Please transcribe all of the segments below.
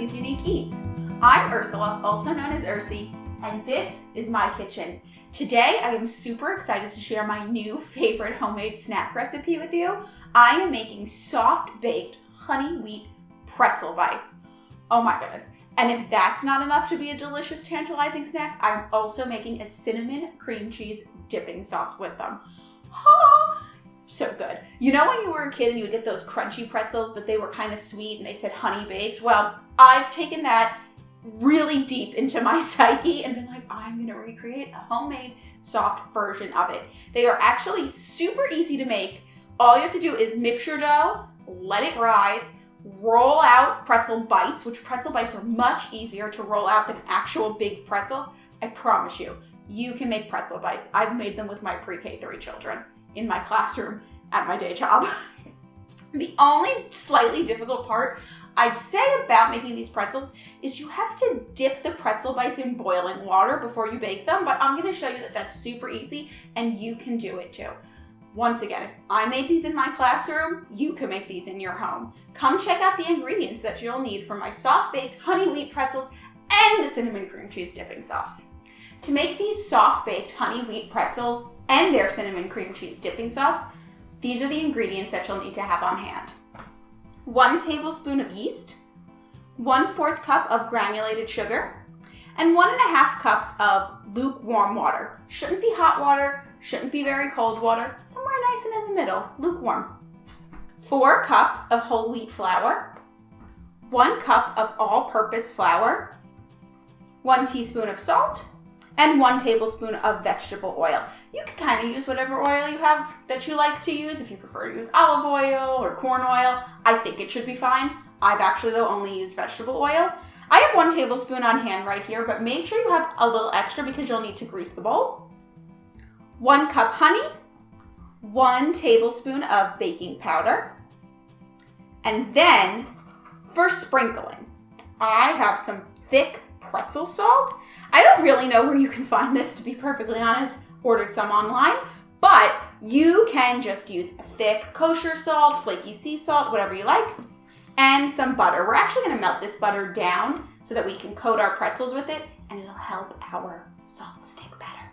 Ursi's Unique Eats. I'm Ursula, also known as Ursi, and this is my kitchen. Today, I am super excited to share my new favorite homemade snack recipe with you. I am making soft-baked honey wheat pretzel bites. Oh my goodness. And if that's not enough to be a delicious, tantalizing snack, I'm also making a cinnamon cream cheese dipping sauce with them. So good. You know when you were a kid and you would get those crunchy pretzels, but they were kind of sweet and they said honey baked? Well, I've taken that really deep into my psyche and been like, I'm going to recreate a homemade soft version of it. They are actually super easy to make. All you have to do is mix your dough, let it rise, roll out pretzel bites, which pretzel bites are much easier to roll out than actual big pretzels. I promise you, you can make pretzel bites. I've made them with my pre-K 3 children in my classroom at my day job. The only slightly difficult part I'd say about making these pretzels is you have to dip the pretzel bites in boiling water before you bake them, but I'm going to show you that that's super easy and you can do it too. Once again, if I made these in my classroom, you can make these in your home. Come check out the ingredients that you'll need for my soft-baked honey wheat pretzels and the cinnamon cream cheese dipping sauce. To make these soft-baked honey wheat pretzels and their cinnamon cream cheese dipping sauce, these are the ingredients that you'll need to have on hand. 1 tablespoon of yeast, 1/4 cup of granulated sugar, and 1.5 cups of lukewarm water. Shouldn't be hot water, shouldn't be very cold water, somewhere nice and in the middle, lukewarm. 4 cups of whole wheat flour, 1 cup of all-purpose flour, 1 teaspoon of salt, and 1 tablespoon of vegetable oil. You can kind of use whatever oil you have that you like to use. If you prefer to use olive oil or corn oil, I think it should be fine. I've actually, though, only used vegetable oil. I have 1 tablespoon on hand right here, but make sure you have a little extra because you'll need to grease the bowl. 1 cup honey, 1 tablespoon of baking powder, and then for sprinkling, I have some thick pretzel salt. I don't really know where you can find this, to be perfectly honest. Ordered some online, but you can just use thick kosher salt, flaky sea salt, whatever you like, and some butter. We're actually going to melt this butter down so that we can coat our pretzels with it, and it'll help our salt stick better.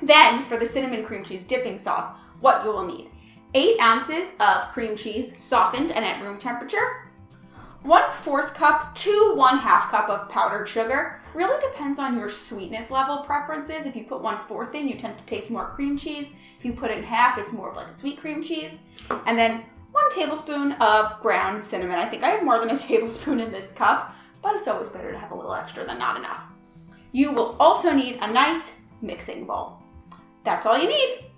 Then, for the cinnamon cream cheese dipping sauce, what you will need: 8 ounces of cream cheese, softened and at room temperature, 1/4 cup to 1/2 cup of powdered sugar. Really depends on your sweetness level preferences. If you put 1/4 in, you tend to taste more cream cheese. If you put in half, it's more of like a sweet cream cheese. And then 1 tablespoon of ground cinnamon. I think I have more than a tablespoon in this cup, but it's always better to have a little extra than not enough. You will also need a nice mixing bowl. That's all you need.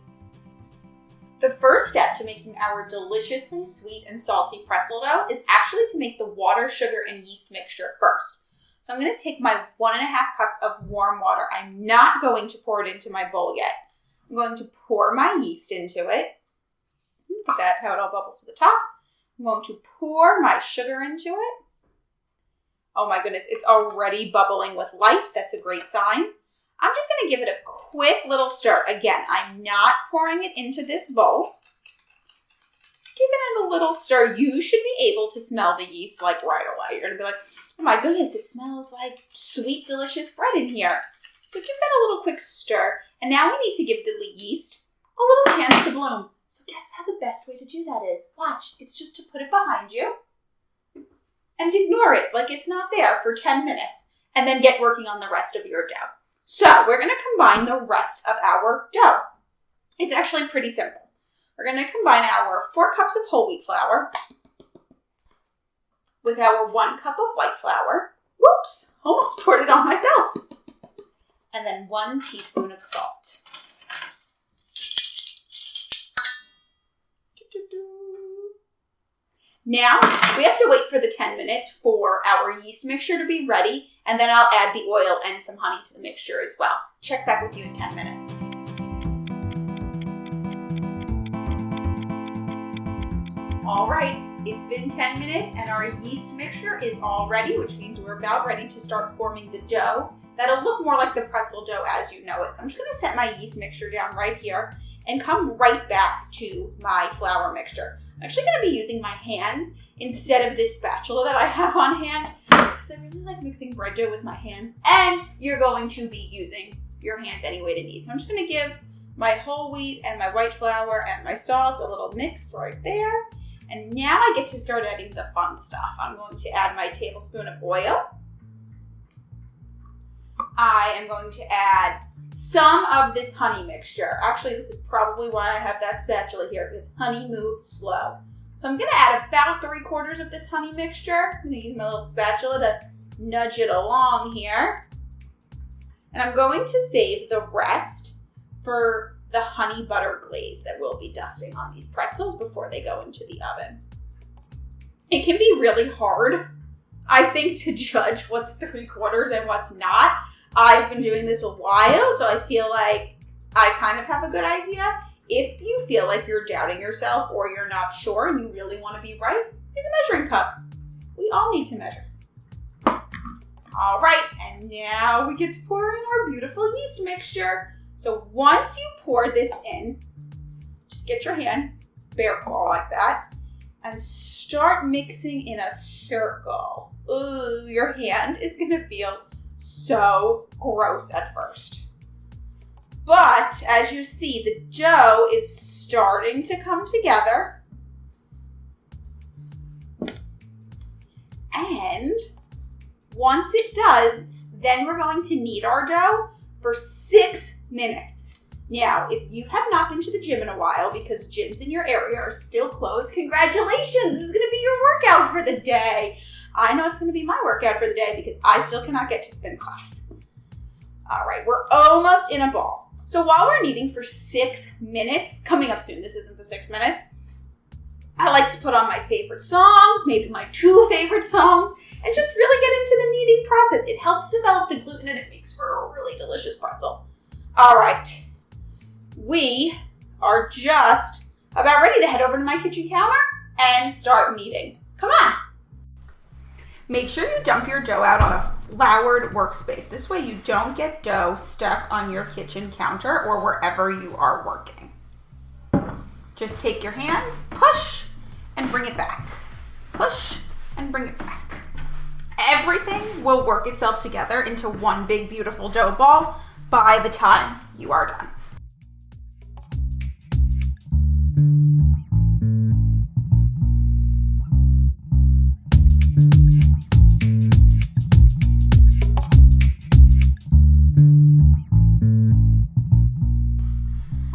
The first step to making our deliciously sweet and salty pretzel dough is actually to make the water, sugar, and yeast mixture first. So I'm going to take my 1.5 cups of warm water. I'm not going to pour it into my bowl yet. I'm going to pour my yeast into it. Look at that, how it all bubbles to the top. I'm going to pour my sugar into it. Oh my goodness, it's already bubbling with life. That's a great sign. I'm just going to give it a quick little stir. Again, I'm not pouring it into this bowl. Giving it a little stir. You should be able to smell the yeast like right away. You're going to be like, oh my goodness, it smells like sweet, delicious bread in here. So give that a little quick stir. And now we need to give the yeast a little chance to bloom. So guess how the best way to do that is? Watch, it's just to put it behind you and ignore it like it's not there for 10 minutes. And then get working on the rest of your dough. So we're going to combine the rest of our dough. It's actually pretty simple. We're going to combine our 4 cups of whole wheat flour with our 1 cup of white flour. Whoops, almost poured it on myself. And then 1 teaspoon of salt. Now, we have to wait for the 10 minutes for our yeast mixture to be ready, and then I'll add the oil and some honey to the mixture as well. Check back with you in 10 minutes. All right, it's been 10 minutes and our yeast mixture is all ready, which means we're about ready to start forming the dough. That'll look more like the pretzel dough as you know it. So I'm just gonna set my yeast mixture down right here and come right back to my flour mixture. I'm actually going to be using my hands instead of this spatula that I have on hand because because I really like mixing bread dough with my hands, and you're going to be using your hands any way to knead. So I'm just going to give my whole wheat and my white flour and my salt a little mix right there. And now I get to start adding the fun stuff. I'm going to add my tablespoon of oil. I am going to add some of this honey mixture. Actually, this is probably why I have that spatula here, because honey moves slow. So I'm going to add about 3/4 of this honey mixture. I'm going to use my little spatula to nudge it along here. And I'm going to save the rest for the honey butter glaze that we'll be dusting on these pretzels before they go into the oven. It can be really hard, I think, to judge what's 3/4 and what's not. I've been doing this a while, so I feel like I kind of have a good idea. If you feel like you're doubting yourself or you're not sure and you really want to be right, use a measuring cup. We all need to measure. All right, and now we get to pour in our beautiful yeast mixture. So once you pour this in, just get your hand, bear claw like that, and start mixing in a circle. Ooh, your hand is gonna feel so gross at first. But as you see, the dough is starting to come together. And once it does, then we're going to knead our dough for 6 minutes. Now, if you have not been to the gym in a while because gyms in your area are still closed, congratulations, this is gonna be your workout for the day. I know it's gonna be my workout for the day because I still cannot get to spin class. All right, we're almost in a ball. So while we're kneading for 6 minutes, coming up soon, this isn't the 6 minutes, I like to put on my favorite song, maybe my 2 favorite songs, and just really get into the kneading process. It helps develop the gluten and it makes for a really delicious pretzel. All right, we are just about ready to head over to my kitchen counter and start kneading. Come on. Make sure you dump your dough out on a floured workspace. This way you don't get dough stuck on your kitchen counter or wherever you are working. Just take your hands, push, and bring it back. Push, and bring it back. Everything will work itself together into one big, beautiful dough ball by the time you are done.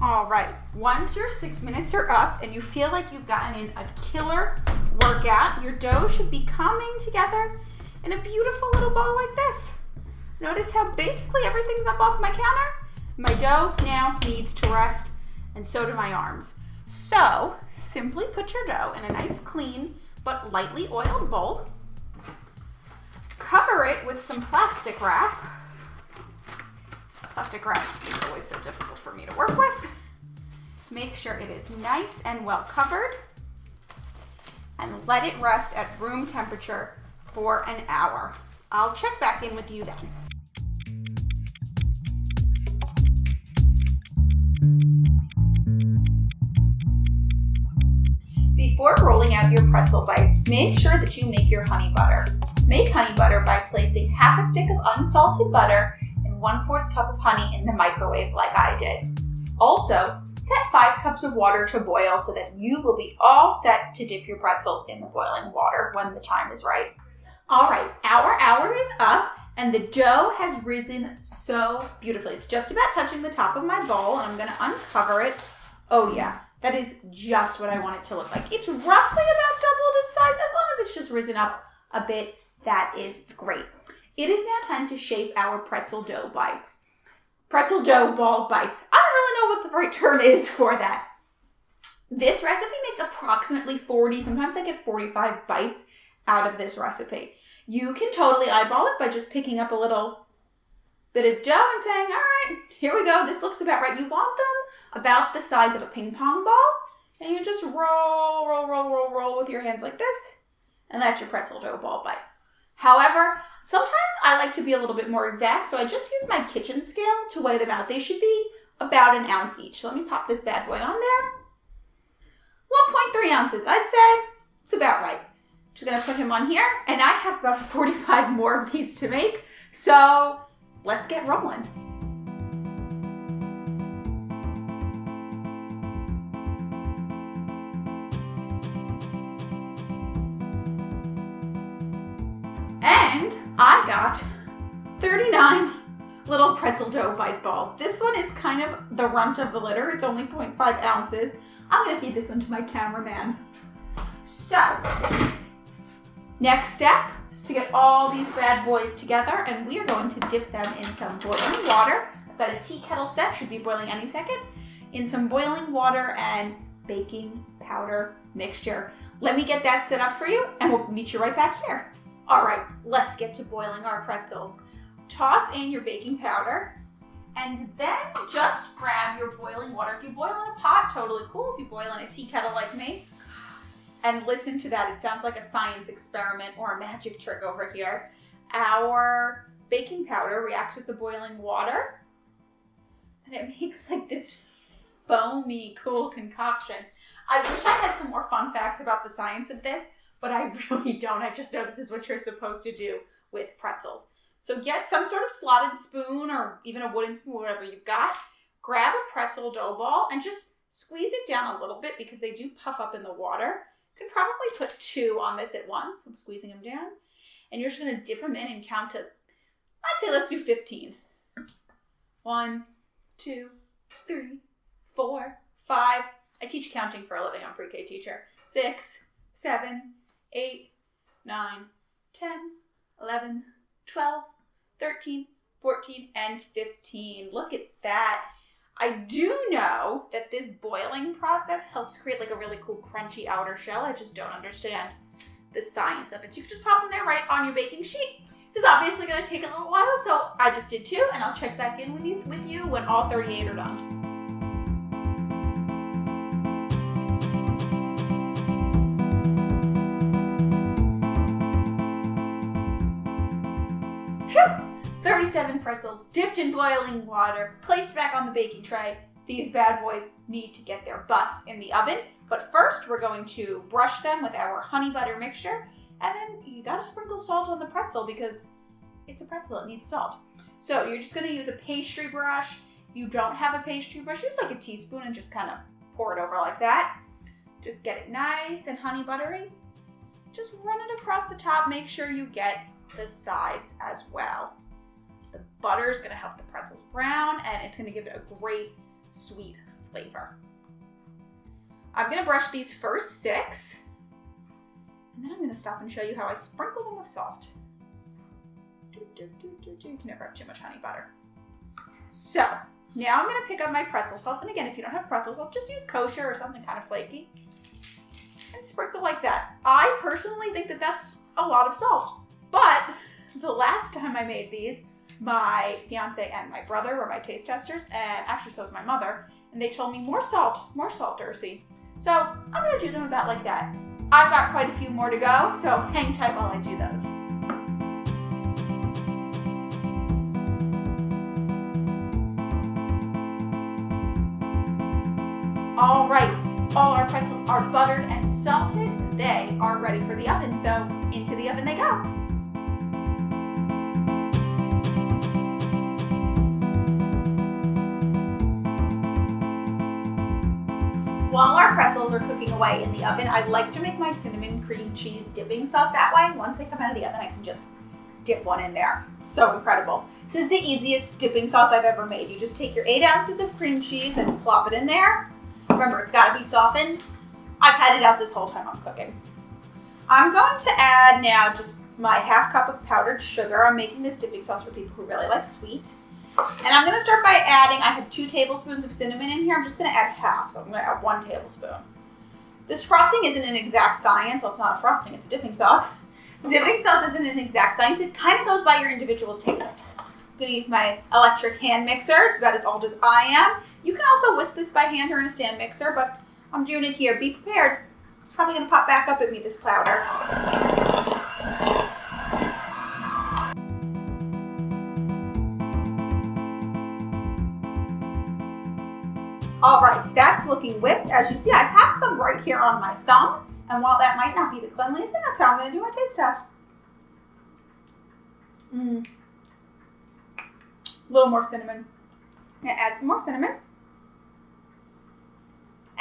All right, once your 6 minutes are up and you feel like you've gotten in a killer workout, your dough should be coming together in a beautiful little ball like this. Notice how basically everything's up off my counter? My dough now needs to rest, and so do my arms. So simply put your dough in a nice clean but lightly oiled bowl. Cover it with some plastic wrap. Plastic wrap is always so difficult for me to work with. Make sure it is nice and well covered and let it rest at room temperature for an hour. I'll check back in with you then. Before rolling out your pretzel bites, make sure that you make your honey butter. Make honey butter by placing half a stick of unsalted butter and 1/4 cup of honey in the microwave like I did. Also, set 5 cups of water to boil so that you will be all set to dip your pretzels in the boiling water when the time is right. All right, our hour is up and the dough has risen so beautifully. It's just about touching the top of my bowl and I'm gonna uncover it. Oh yeah, that is just what I want it to look like. It's roughly about doubled in size. As long as it's just risen up a bit, that is great. It is now time to shape our pretzel dough bites. Pretzel dough ball bites. I don't really know what the right term is for that. This recipe makes approximately 40, sometimes I get 45 bites out of this recipe. You can totally eyeball it by just picking up a little bit of dough and saying, all right, here we go. This looks about right. You want them about the size of a ping pong ball. And you just roll with your hands like this. And that's your pretzel dough ball bite. However, sometimes I like to be a little bit more exact, so I just use my kitchen scale to weigh them out. They should be about 1 ounce each. So let me pop this bad boy on there. 1.3 ounces, I'd say. It's about right. Just gonna put him on here, and I have about 45 more of these to make, so let's get rolling. And I got 39 little pretzel dough bite balls. This one is kind of the runt of the litter. It's only 0.5 ounces. I'm gonna feed this one to my cameraman. So, next step is to get all these bad boys together, and we are going to dip them in some boiling water. I've got a tea kettle set, should be boiling any second, in some boiling water and baking powder mixture. Let me get that set up for you, and we'll meet you right back here. All right, let's get to boiling our pretzels. Toss in your baking powder, and then just grab your boiling water. If you boil in a pot, totally cool. If you boil in a tea kettle like me, and listen to that. It sounds like a science experiment or a magic trick over here. Our baking powder reacts with the boiling water, and it makes like this foamy, cool concoction. I wish I had some more fun facts about the science of this, but I really don't. I just know this is what you're supposed to do with pretzels. So get some sort of slotted spoon or even a wooden spoon, whatever you've got. Grab a pretzel dough ball and just squeeze it down a little bit because they do puff up in the water. You can probably put 2 on this at once. I'm squeezing them down. And you're just going to dip them in and count to, I'd say let's do 15. 1, 2, 3, 4, 5. I teach counting for a living. I'm a pre-K teacher. 6, 7, 8, 9, 10, 11, 12, 13, 14, and 15. Look at that. I do know that this boiling process helps create like a really cool crunchy outer shell. I just don't understand the science of it. So you can just pop them there right on your baking sheet. This is obviously going to take a little while, so I just did 2, and I'll check back in with you when all 38 are done. Phew! 37 pretzels dipped in boiling water, placed back on the baking tray. These bad boys need to get their butts in the oven. But first, we're going to brush them with our honey butter mixture. And then you gotta sprinkle salt on the pretzel because it's a pretzel, it needs salt. So you're just gonna use a pastry brush. If you don't have a pastry brush, use like a teaspoon and just kind of pour it over like that. Just get it nice and honey buttery. Just run it across the top. Make sure you get the sides as well. The butter is going to help the pretzels brown, and it's going to give it a great sweet flavor. I'm going to brush these first 6, and then I'm going to stop and show you how I sprinkle them with salt. You can never have too much honey butter. So now I'm going to pick up my pretzel salt, and again, if you don't have pretzel salt, just use kosher or something kind of flaky, and sprinkle like that. I personally think that that's a lot of salt, but the last time I made these, my fiance and my brother were my taste testers, and actually so was my mother, and they told me more salt, Ursi. So I'm gonna do them about like that. I've got quite a few more to go, so hang tight while I do those. All right, all our pretzels are buttered and salted. They are ready for the oven, so into the oven they go. While our pretzels are cooking away in the oven, I like to make my cinnamon cream cheese dipping sauce that way. Once they come out of the oven, I can just dip one in there. It's so incredible. This is the easiest dipping sauce I've ever made. You just take your 8 ounces of cream cheese and plop it in there. Remember, it's got to be softened. I've had it out this whole time I'm cooking. I'm going to add now just my ½ cup of powdered sugar. I'm making this dipping sauce for people who really like sweet. And I'm going to start by adding, I have 2 tablespoons of cinnamon in here. I'm just going to add half, so I'm going to add 1 tablespoon. This frosting isn't an exact science. Well, it's not a frosting, it's a dipping sauce. So dipping sauce isn't an exact science. It kind of goes by your individual taste. I'm going to use my electric hand mixer. It's about as old as I am. You can also whisk this by hand or in a stand mixer, but I'm doing it here. Be prepared. It's probably going to pop back up at me, this powder. All right, that's looking whipped. As you see, I have some right here on my thumb, And while that might not be the cleanliest thing, that's how I'm going to do my taste test. A little more cinnamon. I'm going to add some more cinnamon.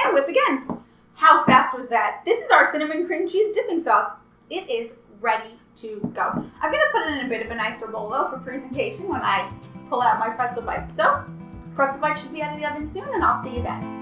And whip again. How fast was that? This is our cinnamon cream cheese dipping sauce. It is ready to go. I'm going to put it in a bit of a nicer bowl though for presentation when I pull out my pretzel bites. So, pretzel bites should be out of the oven soon, and I'll see you then.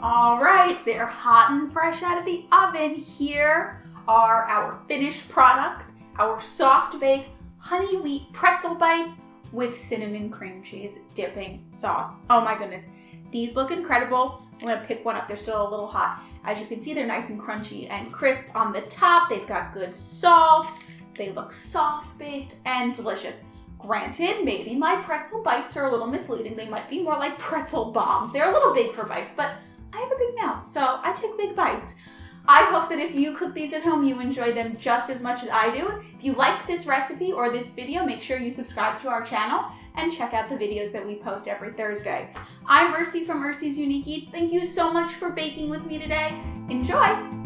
All right, they're hot and fresh out of the oven. Here are our finished products, our soft bake honey wheat pretzel bites with cinnamon cream cheese dipping sauce. Oh my goodness, these look incredible. I'm gonna pick one up, they're still a little hot. As you can see, they're nice and crunchy and crisp on the top. They've got good salt. They look soft baked and delicious. Granted, maybe my pretzel bites are a little misleading. They might be more like pretzel bombs. They're a little big for bites, but I have a big mouth, so I take big bites. I hope that if you cook these at home, you enjoy them just as much as I do. If you liked this recipe or this video, make sure you subscribe to our channel and check out the videos that we post every Thursday. I'm Ursi from Ursi's Unique Eats. Thank you so much for baking with me today. Enjoy!